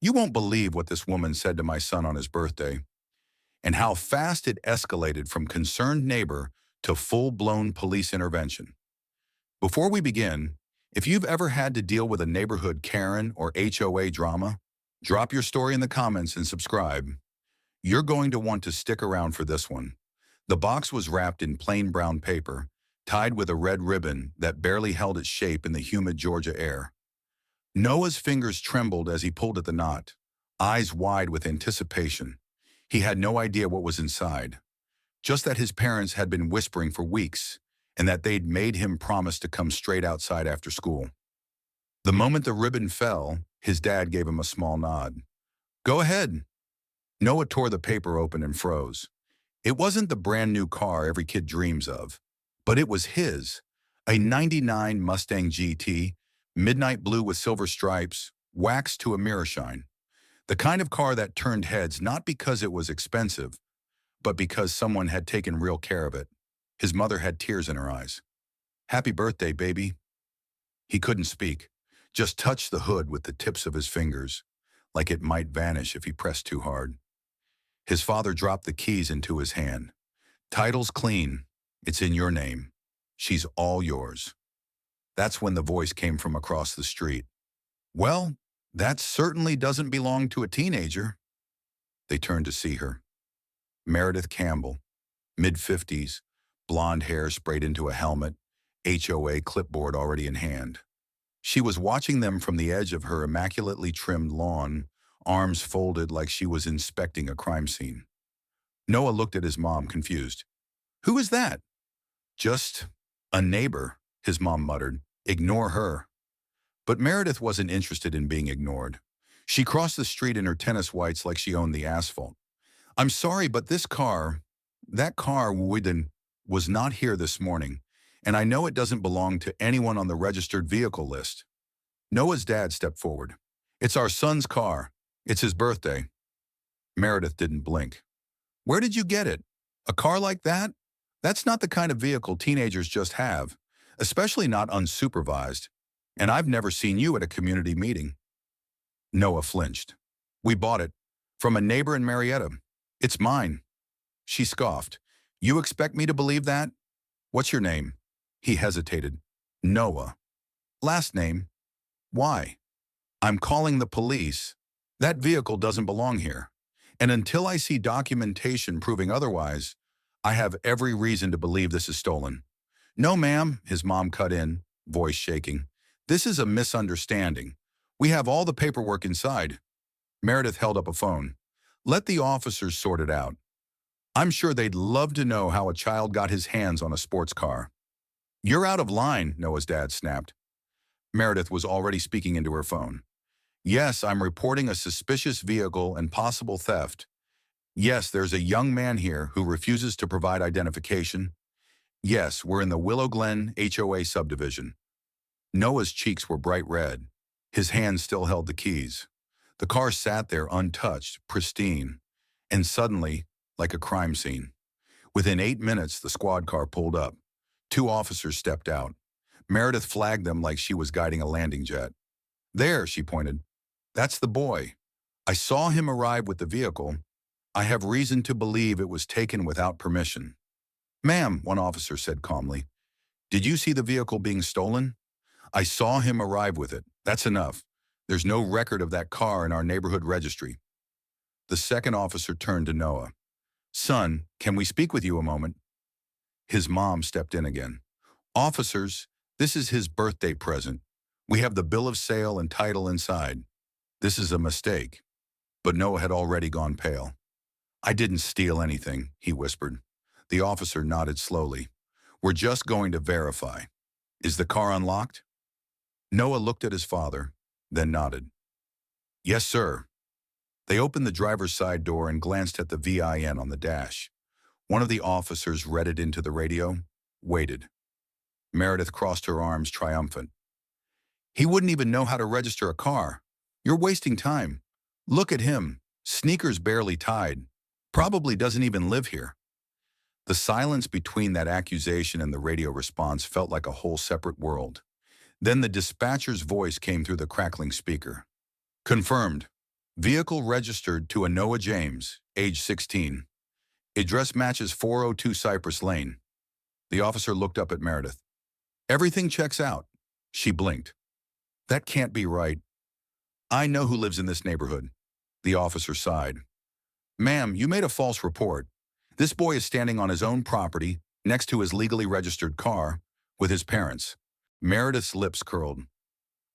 You won't believe what this woman said to my son on his birthday, and how fast it escalated from concerned neighbor to full-blown police intervention. Before we begin, if you've ever had to deal with a neighborhood Karen or HOA drama, drop your story in the comments and subscribe. You're going to want to stick around for this one. The box was wrapped in plain brown paper, tied with a red ribbon that barely held its shape in the humid Georgia air. Noah's fingers trembled as he pulled at the knot, eyes wide with anticipation. He had no idea what was inside, just that his parents had been whispering for weeks, and that they'd made him promise to come straight outside after school. The moment the ribbon fell, his dad gave him a small nod. "Go ahead." Noah tore the paper open and froze. It wasn't the brand new car every kid dreams of, but it was his, a '99 Mustang GT, midnight blue with silver stripes, waxed to a mirror shine. The kind of car that turned heads not because it was expensive, but because someone had taken real care of it. His mother had tears in her eyes. "Happy birthday, baby." He couldn't speak, just touched the hood with the tips of his fingers, like it might vanish if he pressed too hard. His father dropped the keys into his hand. "Title's clean. It's in your name. She's all yours." That's when the voice came from across the street. "Well, that certainly doesn't belong to a teenager." They turned to see her. Meredith Campbell, mid-50s, blonde hair sprayed into a helmet, HOA clipboard already in hand. She was watching them from the edge of her immaculately trimmed lawn, arms folded like she was inspecting a crime scene. Noah looked at his mom, confused. "Who is that?" "Just a neighbor," his mom muttered. "Ignore her." But Meredith wasn't interested in being ignored. She crossed the street in her tennis whites like she owned the asphalt. "I'm sorry, but that car was not here this morning, and I know it doesn't belong to anyone on the registered vehicle list." Noah's dad stepped forward. "It's our son's car. It's his birthday." Meredith didn't blink. "Where did you get it? A car like that? That's not the kind of vehicle teenagers just have, especially not unsupervised. And I've never seen you at a community meeting." Noah flinched. "We bought it from a neighbor in Marietta. It's mine." She scoffed. "You expect me to believe that? What's your name?" He hesitated. "Noah." "Last name?" "Why?" "I'm calling the police. That vehicle doesn't belong here. And until I see documentation proving otherwise, I have every reason to believe this is stolen." "No, ma'am," his mom cut in, voice shaking. "This is a misunderstanding. We have all the paperwork inside." Meredith held up a phone. "Let the officers sort it out. I'm sure they'd love to know how a child got his hands on a sports car." "You're out of line," Noah's dad snapped. Meredith was already speaking into her phone. "Yes, I'm reporting a suspicious vehicle and possible theft. Yes, there's a young man here who refuses to provide identification. Yes, we're in the Willow Glen HOA subdivision." Noah's cheeks were bright red. His hands still held the keys. The car sat there untouched, pristine, and suddenly, like a crime scene. Within 8 minutes, the squad car pulled up. 2 officers stepped out. Meredith flagged them like she was guiding a landing jet. "There," she pointed. "That's the boy. I saw him arrive with the vehicle. I have reason to believe it was taken without permission." "Ma'am," one officer said calmly, "did you see the vehicle being stolen?" "I saw him arrive with it. That's enough. There's no record of that car in our neighborhood registry." The second officer turned to Noah. "Son, can we speak with you a moment?" His mom stepped in again. "Officers, this is his birthday present. We have the bill of sale and title inside. This is a mistake." But Noah had already gone pale. "I didn't steal anything," he whispered. The officer nodded slowly. "We're just going to verify. Is the car unlocked?" Noah looked at his father, then nodded. "Yes, sir." They opened the driver's side door and glanced at the VIN on the dash. One of the officers read it into the radio, waited. Meredith crossed her arms, triumphant. "He wouldn't even know how to register a car. You're wasting time. Look at him, sneakers barely tied. Probably doesn't even live here." The silence between that accusation and the radio response felt like a whole separate world. Then the dispatcher's voice came through the crackling speaker. "Confirmed. Vehicle registered to a Noah James, age 16. Address matches 402 Cypress Lane. The officer looked up at Meredith. Everything checks out. She blinked. That can't be right. I know who lives in this neighborhood. The officer sighed. Ma'am, you made a false report. This boy is standing on his own property, next to his legally registered car, with his parents. Meredith's lips curled.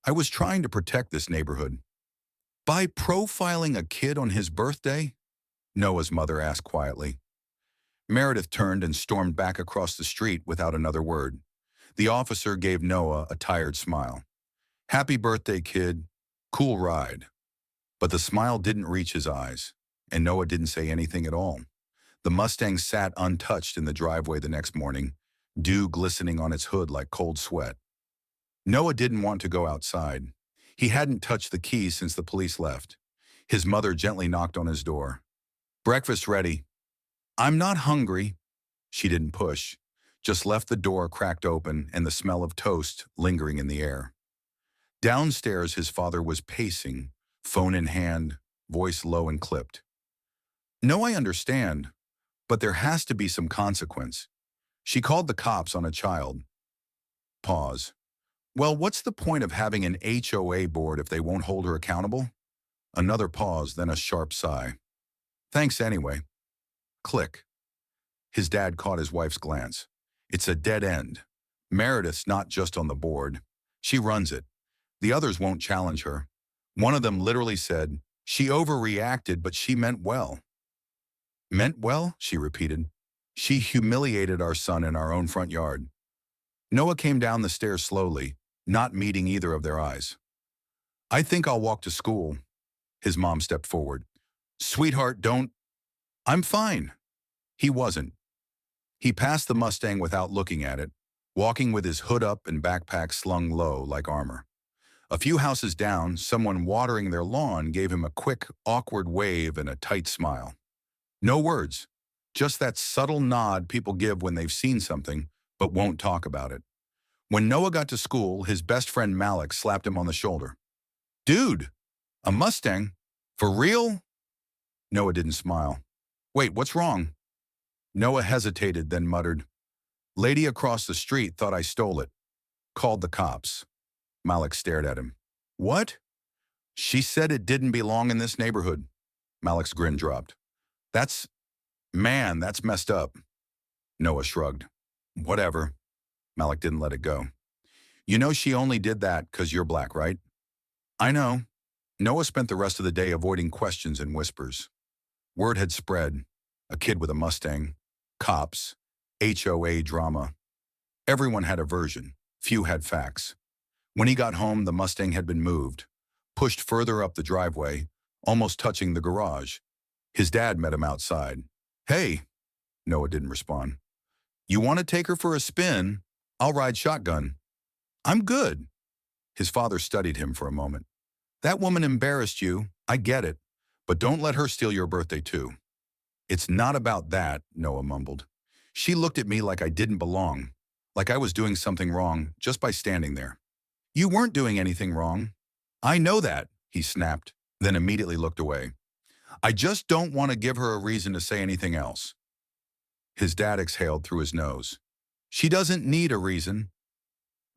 I was trying to protect this neighborhood. By profiling a kid on his birthday? Noah's mother asked quietly. Meredith turned and stormed back across the street without another word. The officer gave Noah a tired smile. Happy birthday, kid. Cool ride. But the smile didn't reach his eyes, and Noah didn't say anything at all. The Mustang sat untouched in the driveway the next morning, dew glistening on its hood like cold sweat. Noah didn't want to go outside. He hadn't touched the keys since the police left. His mother gently knocked on his door. Breakfast ready. I'm not hungry. She didn't push, just left the door cracked open and the smell of toast lingering in the air. Downstairs, his father was pacing, phone in hand, voice low and clipped. No, I understand, but there has to be some consequence. She called the cops on a child. Pause. Well, what's the point of having an HOA board if they won't hold her accountable? Another pause, then a sharp sigh. Thanks anyway. Click. His dad caught his wife's glance. It's a dead end. Meredith's not just on the board. She runs it. The others won't challenge her. One of them literally said, she overreacted, but she meant well. Meant well? She repeated. She humiliated our son in our own front yard. Noah came down the stairs slowly, not meeting either of their eyes. I think I'll walk to school. His mom stepped forward. Sweetheart, don't. I'm fine. He wasn't. He passed the Mustang without looking at it, walking with his hood up and backpack slung low like armor. A few houses down, someone watering their lawn gave him a quick, awkward wave and a tight smile. No words, just that subtle nod people give when they've seen something, but won't talk about it. When Noah got to school, his best friend Malik slapped him on the shoulder. Dude, a Mustang? For real? Noah didn't smile. Wait, what's wrong? Noah hesitated, then muttered, Lady across the street thought I stole it. Called the cops. Malik stared at him. What? She said it didn't belong in this neighborhood. Malik's grin dropped. That's messed up. Noah shrugged. Whatever. Malik didn't let it go. You know she only did that because you're black, right? I know. Noah spent the rest of the day avoiding questions and whispers. Word had spread. A kid with a Mustang. Cops. HOA drama. Everyone had a version. Few had facts. When he got home, the Mustang had been moved, pushed further up the driveway, almost touching the garage. His dad met him outside. Hey. Noah didn't respond. You want to take her for a spin? I'll ride shotgun. I'm good. His father studied him for a moment. That woman embarrassed you. I get it. But don't let her steal your birthday too. It's not about that, Noah mumbled. She looked at me like I didn't belong, like I was doing something wrong just by standing there. You weren't doing anything wrong. I know that, he snapped, then immediately looked away. I just don't want to give her a reason to say anything else. His dad exhaled through his nose. She doesn't need a reason.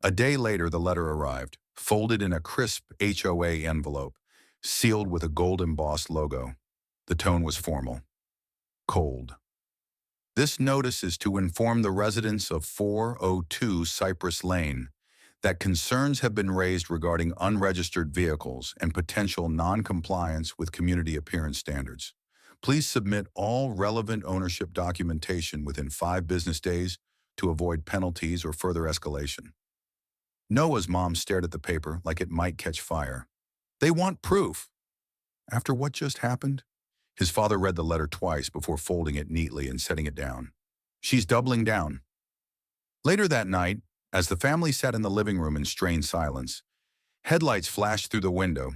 A day later, the letter arrived, folded in a crisp HOA envelope, sealed with a gold-embossed logo. The tone was formal. Cold. This notice is to inform the residents of 402 Cypress Lane that concerns have been raised regarding unregistered vehicles and potential non-compliance with community appearance standards. Please submit all relevant ownership documentation within 5 business days to avoid penalties or further escalation. Noah's mom stared at the paper like it might catch fire. They want proof. After what just happened? His father read the letter twice before folding it neatly and setting it down. She's doubling down. Later that night, as the family sat in the living room in strained silence, headlights flashed through the window.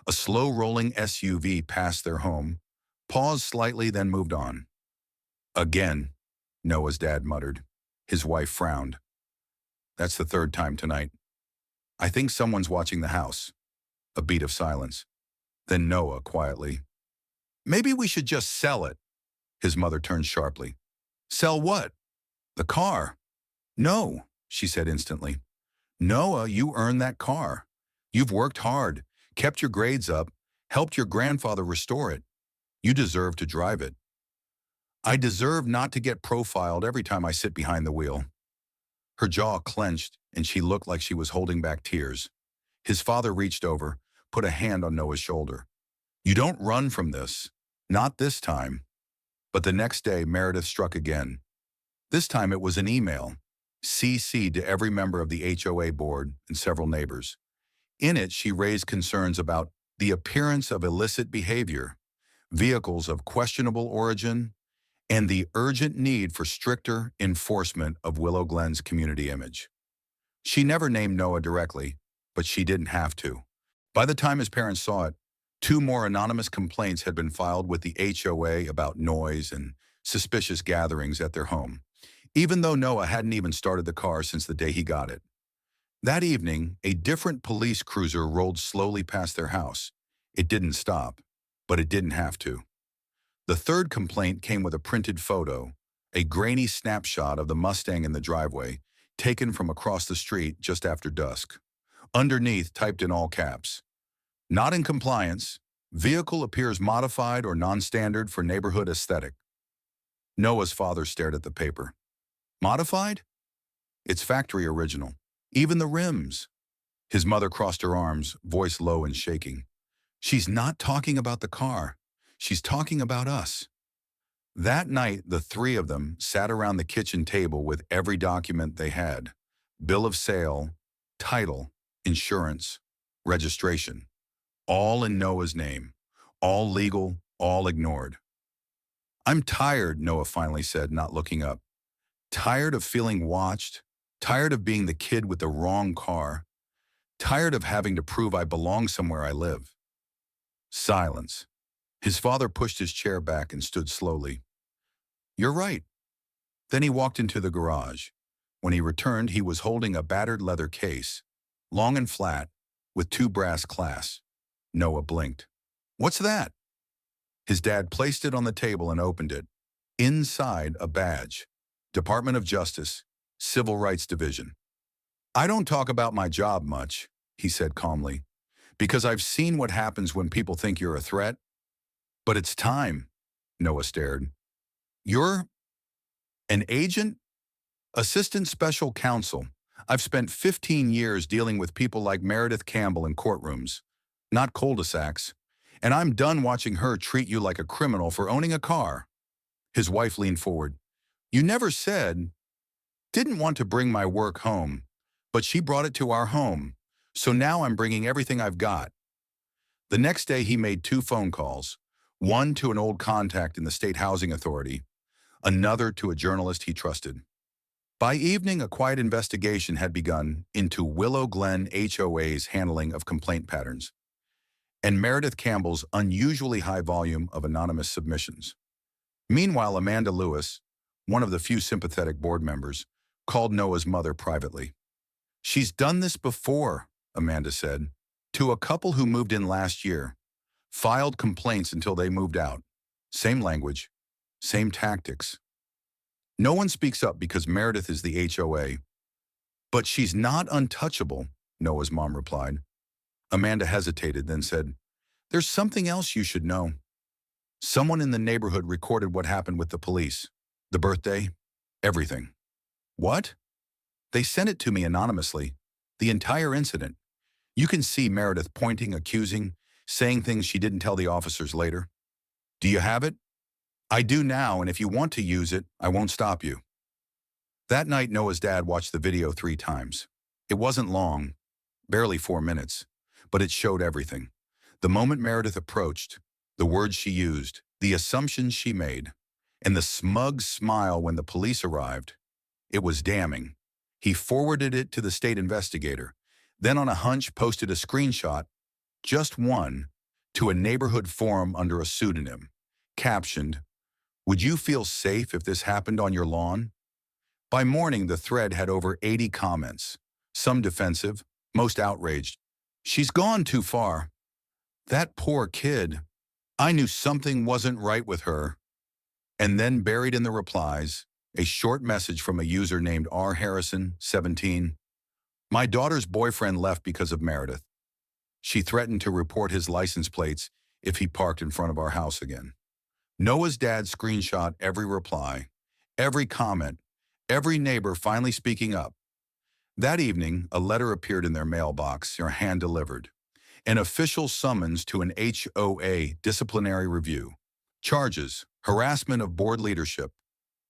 A slow-rolling SUV passed their home, paused slightly, then moved on. Again, Noah's dad muttered. His wife frowned. That's the 3rd time tonight. I think someone's watching the house. A beat of silence. Then Noah quietly, "Maybe we should just sell it." His mother turned sharply. "Sell what?" "The car." "No," she said instantly. "Noah, you earned that car. You've worked hard, kept your grades up, helped your grandfather restore it. You deserve to drive it." "I deserve not to get profiled every time I sit behind the wheel." Her jaw clenched, and she looked like she was holding back tears. His father reached over, put a hand on Noah's shoulder. "You don't run from this. Not this time." But the next day, Meredith struck again. This time it was an email, CC'd to every member of the HOA board and several neighbors. In it, she raised concerns about the appearance of illicit behavior, vehicles of questionable origin, and the urgent need for stricter enforcement of Willow Glen's community image. She never named Noah directly, but she didn't have to. By the time his parents saw it, 2 more anonymous complaints had been filed with the HOA about noise and suspicious gatherings at their home, even though Noah hadn't even started the car since the day he got it. That evening, a different police cruiser rolled slowly past their house. It didn't stop, but it didn't have to. The third complaint came with a printed photo, a grainy snapshot of the Mustang in the driveway, taken from across the street just after dusk. Underneath, typed in all caps, "Not in compliance. Vehicle appears modified or non-standard for neighborhood aesthetic." Noah's father stared at the paper. "Modified? It's factory original. Even the rims." His mother crossed her arms, voice low and shaking. "She's not talking about the car. She's talking about us." That night, the 3 of them sat around the kitchen table with every document they had: bill of sale, title, insurance, registration. All in Noah's name. All legal, all ignored. "I'm tired," Noah finally said, not looking up. "Tired of feeling watched. Tired of being the kid with the wrong car. Tired of having to prove I belong somewhere I live." Silence. His father pushed his chair back and stood slowly. "You're right." Then he walked into the garage. When he returned, he was holding a battered leather case, long and flat, with 2 brass clasps. Noah blinked. "What's that?" His dad placed it on the table and opened it. Inside, a badge. Department of Justice, Civil Rights Division. "I don't talk about my job much," he said calmly, "because I've seen what happens when people think you're a threat. But it's time." Noah stared. "You're an agent? Assistant Special Counsel. I've spent 15 years dealing with people like Meredith Campbell in courtrooms, not cul-de-sacs, and I'm done watching her treat you like a criminal for owning a car." His wife leaned forward. "You never said—" "Didn't want to bring my work home, but she brought it to our home, so now I'm bringing everything I've got." The next day he made 2 phone calls, one to an old contact in the State Housing Authority, another to a journalist he trusted. By evening, a quiet investigation had begun into Willow Glen HOA's handling of complaint patterns and Meredith Campbell's unusually high volume of anonymous submissions. Meanwhile, Amanda Lewis, one of the few sympathetic board members, called Noah's mother privately. "She's done this before," Amanda said, "to a couple who moved in last year. Filed complaints until they moved out. Same language, same tactics. No one speaks up because Meredith is the HOA. But she's not untouchable," Noah's mom replied. Amanda hesitated, then said, "There's something else you should know. Someone in the neighborhood recorded what happened with the police. The birthday, everything." "What?" "They sent it to me anonymously. The entire incident. You can see Meredith pointing, accusing, saying things she didn't tell the officers later. Do you have it?" "I do now, and if you want to use it, I won't stop you." That night, Noah's dad watched the video 3 times. It wasn't long, barely 4 minutes, but it showed everything. The moment Meredith approached, the words she used, the assumptions she made, and the smug smile when the police arrived. It was damning. He forwarded it to the state investigator, then on a hunch posted a screenshot, just one, to a neighborhood forum under a pseudonym, captioned, "Would you feel safe if this happened on your lawn?" By morning, the thread had over 80 comments, some defensive, most outraged. "She's gone too far." That poor kid. I knew something wasn't right with her. And then buried in the replies, a short message from a user named R. Harrison, 17. My daughter's boyfriend left because of Meredith. She threatened to report his license plates if he parked in front of our house again. Noah's dad screenshot every reply, every comment, every neighbor finally speaking up. That evening, a letter appeared in their mailbox, hand-delivered. An official summons to an HOA disciplinary review. Charges: harassment of board leadership,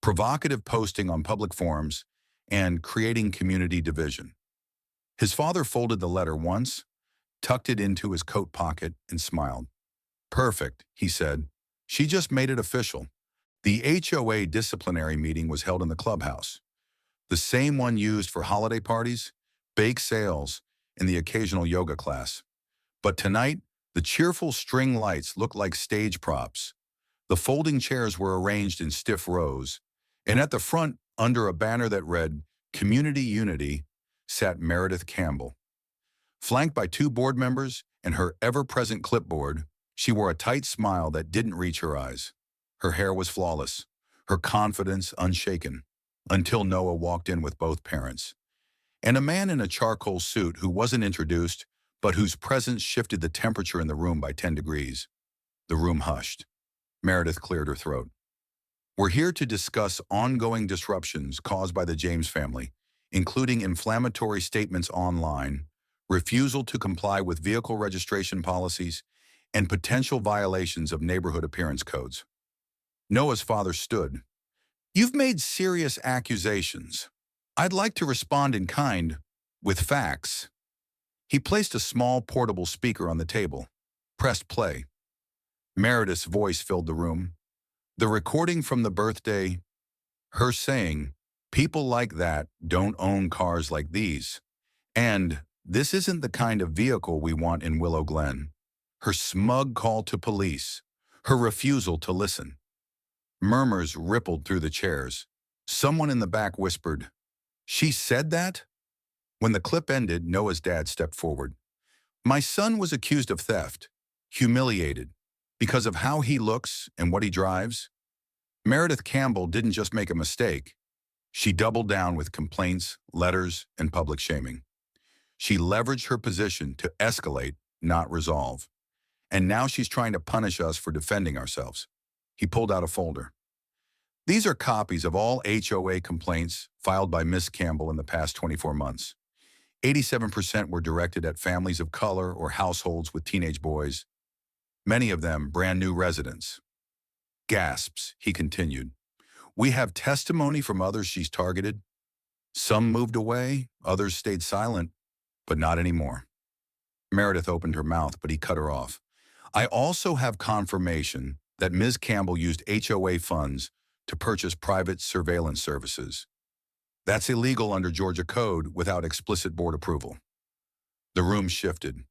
provocative posting on public forums, and creating community division. His father folded the letter once, tucked it into his coat pocket, and smiled. Perfect, he said. She just made it official. The HOA disciplinary meeting was held in the clubhouse, the same one used for holiday parties, bake sales, and the occasional yoga class. But tonight, the cheerful string lights looked like stage props. The folding chairs were arranged in stiff rows, and at the front, under a banner that read, Community Unity, sat Meredith Campbell. Flanked by two board members and her ever-present clipboard, she wore a tight smile that didn't reach her eyes. Her hair was flawless, her confidence unshaken, until Noah walked in with both parents. And a man in a charcoal suit who wasn't introduced, but whose presence shifted the temperature in the room by 10 degrees. The room hushed. Meredith cleared her throat. We're here to discuss ongoing disruptions caused by the James family, including inflammatory statements online, refusal to comply with vehicle registration policies, and potential violations of neighborhood appearance codes. Noah's father stood. You've made serious accusations. I'd like to respond in kind, with facts. He placed a small portable speaker on the table, pressed play. Meredith's voice filled the room. The recording from the birthday, her saying, people like that don't own cars like these. And this isn't the kind of vehicle we want in Willow Glen. Her smug call to police, her refusal to listen. Murmurs rippled through the chairs. Someone in the back whispered, "She said that?" When the clip ended, Noah's dad stepped forward. My son was accused of theft, humiliated, because of how he looks and what he drives. Meredith Campbell didn't just make a mistake. She doubled down with complaints, letters, and public shaming. She leveraged her position to escalate, not resolve. And now she's trying to punish us for defending ourselves. He pulled out a folder. These are copies of all HOA complaints filed by Miss Campbell in the past 24 months. 87% were directed at families of color or households with teenage boys, many of them brand new residents. Gasps, he continued. We have testimony from others she's targeted. Some moved away, others stayed silent, but not anymore. Meredith opened her mouth, but he cut her off. I also have confirmation that Ms. Campbell used HOA funds to purchase private surveillance services. That's illegal under Georgia code without explicit board approval. The room shifted.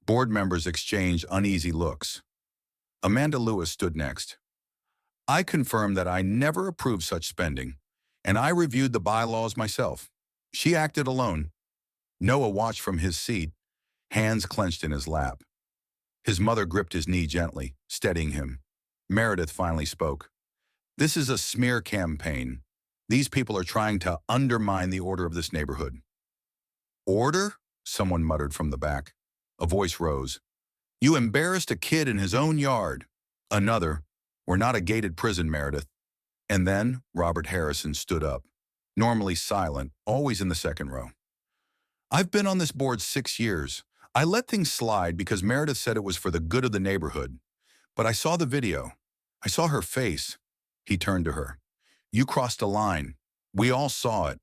Board members exchanged uneasy looks. Amanda Lewis stood next. I confirm that I never approved such spending, and I reviewed the bylaws myself. She acted alone. Noah watched from his seat, hands clenched in his lap. His mother gripped his knee gently, steadying him. Meredith finally spoke. This is a smear campaign. These people are trying to undermine the order of this neighborhood. Order? Someone muttered from the back. A voice rose. You embarrassed a kid in his own yard. Another. We're not a gated prison, Meredith. And then Robert Harrison stood up, normally silent, always in the second row. I've been on this board 6 years. I let things slide because Meredith said it was for the good of the neighborhood. But I saw the video. I saw her face. He turned to her. You crossed a line. We all saw it.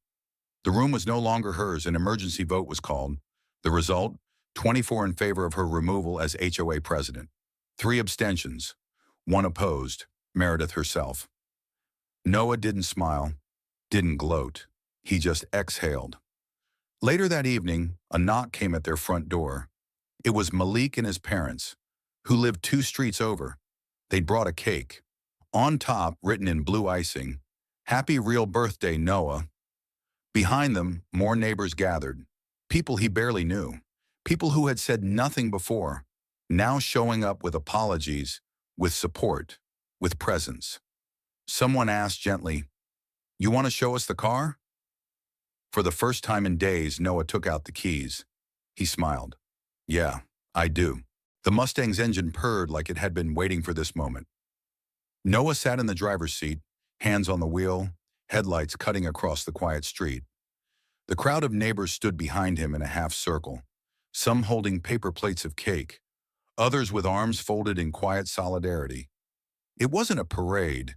The room was no longer hers. An emergency vote was called. The result, 24 in favor of her removal as HOA president. 3 abstentions. 1 opposed, Meredith herself. Noah didn't smile, didn't gloat. He just exhaled. Later that evening, a knock came at their front door. It was Malik and his parents, who lived 2 streets over. They'd brought a cake. On top, written in blue icing, Happy real birthday, Noah. Behind them, more neighbors gathered. People he barely knew. People who had said nothing before. now showing up with apologies, with support, with presence. Someone asked gently, "You want to show us the car?" For the first time in days, Noah took out the keys. He smiled. "Yeah, I do." The Mustang's engine purred like it had been waiting for this moment. Noah sat in the driver's seat, hands on the wheel, headlights cutting across the quiet street. The crowd of neighbors stood behind him in a half circle, some holding paper plates of cake, others with arms folded in quiet solidarity. It wasn't a parade.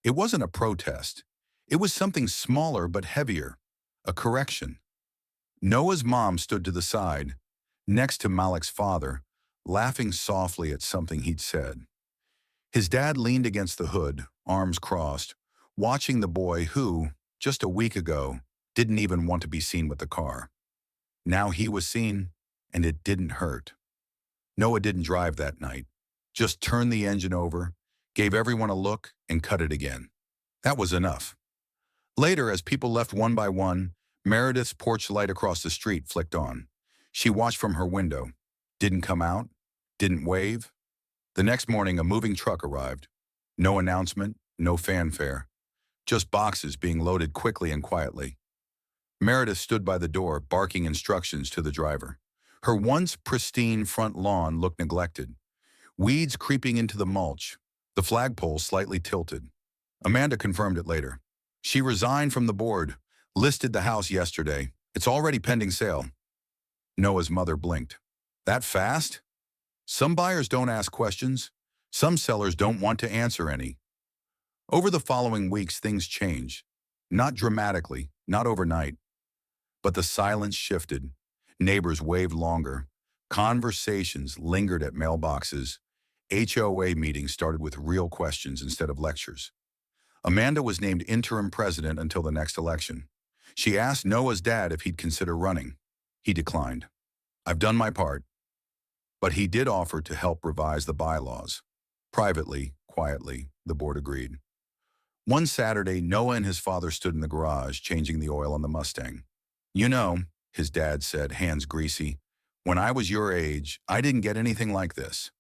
It wasn't a protest. It was something smaller but heavier, a correction. Noah's mom stood to the side, next to Malik's father, laughing softly at something he'd said. His dad leaned against the hood, arms crossed, watching the boy who, just a week ago, didn't even want to be seen with the car. Now he was seen, and it didn't hurt. Noah didn't drive that night, just turned the engine over, gave everyone a look, and cut it again. That was enough. Later, as people left one by one, Meredith's porch light across the street flicked on. She watched from her window, didn't come out, didn't wave. The next morning, a moving truck arrived. No announcement, no fanfare, just boxes being loaded quickly and quietly. Meredith stood by the door, barking instructions to the driver. Her once pristine front lawn looked neglected, weeds creeping into the mulch, the flagpole slightly tilted. Amanda confirmed it later. She resigned from the board, listed the house yesterday. It's already pending sale. Noah's mother blinked. That fast? Some buyers don't ask questions. Some sellers don't want to answer any. Over the following weeks, things changed. Not dramatically, not overnight. But the silence shifted. Neighbors waved longer. Conversations lingered at mailboxes. HOA meetings started with real questions instead of lectures. Amanda was named interim president until the next election. She asked Noah's dad if he'd consider running. He declined. "I've done my part." But he did offer to help revise the bylaws. Privately, quietly, the board agreed. One Saturday, Noah and his father stood in the garage, changing the oil on the Mustang. "You know," his dad said, hands greasy, "when I was your age, I didn't get anything like this."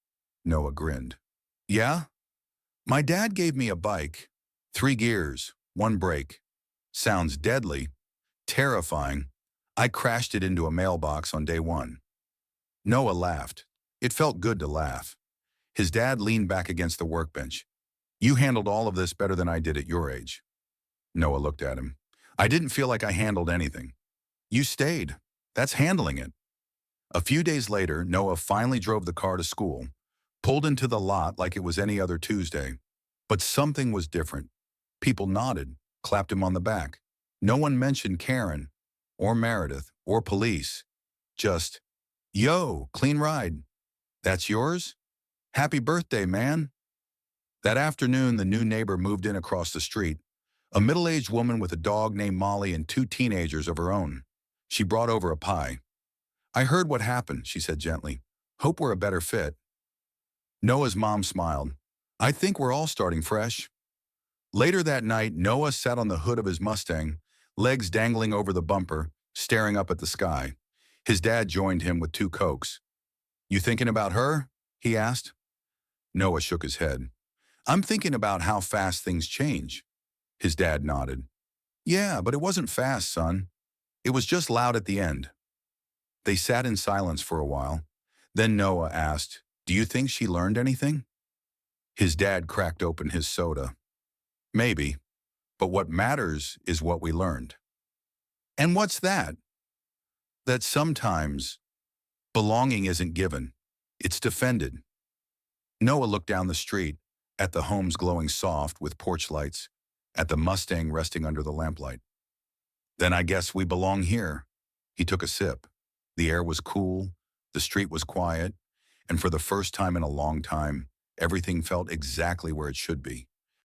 Noah grinned. "Yeah? My dad gave me a bike. 3 gears, 1 brake. Sounds deadly, terrifying. I crashed it into a mailbox on day 1. Noah laughed. It felt good to laugh. His dad leaned back against the workbench. "You handled all of this better than I did at your age." Noah looked at him. "I didn't feel like I handled anything." "You stayed. That's handling it." A few days later, Noah finally drove the car to school, pulled into the lot like it was any other Tuesday. But something was different. People nodded, clapped him on the back. No one mentioned Karen, or Meredith, or police. Just, "Yo, clean ride. That's yours? Happy birthday, man." That afternoon, the new neighbor moved in across the street, a middle-aged woman with a dog named Molly and 2 teenagers of her own. She brought over a pie. "I heard what happened," she said gently. "Hope we're a better fit." Noah's mom smiled. "I think we're all starting fresh." Later that night, Noah sat on the hood of his Mustang, legs dangling over the bumper, staring up at the sky. His dad joined him with 2 Cokes. "You thinking about her?" he asked. Noah shook his head. "I'm thinking about how fast things change." His dad nodded. "Yeah, but it wasn't fast, son. It was just loud at the end." They sat in silence for a while. Then Noah asked, "Do you think she learned anything?" His dad cracked open his soda. "Maybe, but what matters is what we learned." "And what's that?" "That sometimes belonging isn't given, it's defended." Noah looked down the street, at the homes glowing soft with porch lights, at the Mustang resting under the lamplight. "Then I guess we belong here." He took a sip. The air was cool, the street was quiet, and for the first time in a long time, everything felt exactly where it should be.